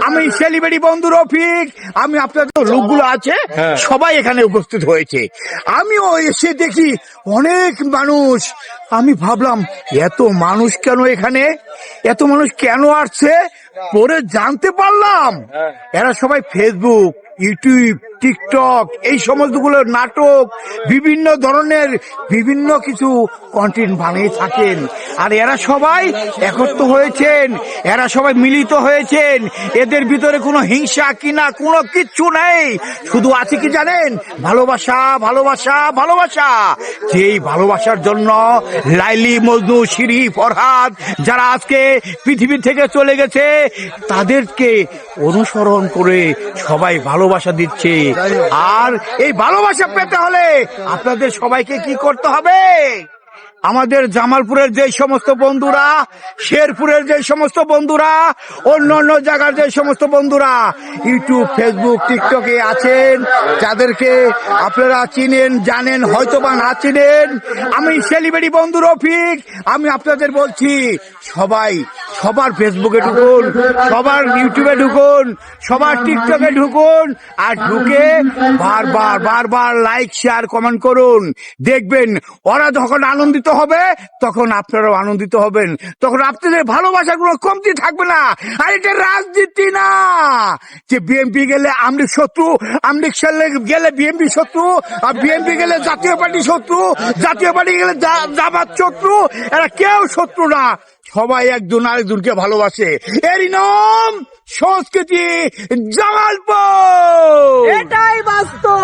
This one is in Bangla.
আমি সেলিব্রিটি বন্ধু রফিক। আমি আপনাদের লোকগুলো আছে সবাই এখানে উপস্থিত হয়েছে। আমিও এসে দেখি অনেক মানুষ। আমি ভাবলাম এত মানুষ কেন এখানে, এত মানুষ কেন আসছে? পরে জানতে পারলাম এরা সবাই ফেসবুক, ইউটিউব, টিকটক এই সমস্তগুলো নাটক বিভিন্ন ধরনের বিভিন্ন কিছু কন্টেন্ট বানিয়ে থাকেন। আর এরা সবাই একত্র হয়েছেন, এরা সবাই মিলিত হয়েছেন। এদের ভিতরে কোনো হিংসা কিনা কোনো কিচ্ছু নেই, শুধু আছে কি জানেন? ভালোবাসা, ভালোবাসা, ভালোবাসা। যেই ভালোবাসার জন্য লাইলি, মজনু, শিরি, ফরহাদ যারা আজকে পৃথিবী থেকে চলে গেছে তাদেরকে অনুসরণ করে সবাই ভালোবাসা দিচ্ছে। আর এই ভালোবাসা পেতে হলে আপনাদের সবাইকে কি করতে হবে? আমাদের জামালপুরের যে সমস্ত বন্ধুরা, শেরপুরের যে সমস্ত বন্ধুরা, অন্য অন্য জায়গার যে সমস্ত বন্ধুরা ইউটিউব, ফেসবুক, টিকটকে আছেন, যাদেরকে আপনারা চিনেন জানেন, হয়তো বা না চিনেন, আমি সেলিব্রিটি বন্ধু রফিক। আমি আপনাদের বলছি সবাই সবার ফেসবুকে ঢুকুন, সবার ইউটিউবে ঢুকুন, সবার টিকটকে ঢুকুন। আর ঢুকে বারবার বারবার লাইক, শেয়ার, কমেন্ট করুন। দেখবেন ওরা যখন আনন্দিত হবে তখন আপনারাও আনন্দিত হবেন, তখন আপনাদের ভালোবাসার কোনো কমতি থাকবে না। আর এটা রাজনীতি না যে বিএনপি গেলে আমলিগ শত্রু, আমলিগ গেলে বিএনপি শত্রু, আর বিএনপি গেলে জাতীয় পার্টি শত্রু, জাতীয় পার্টি গেলে জামাত শত্রু। এরা কেউ শত্রু না, সবাই একজন আরেকজনকে ভালোবাসে। এরই নাম সংস্কৃতি, জামালপুর। এটাই বাস্তব।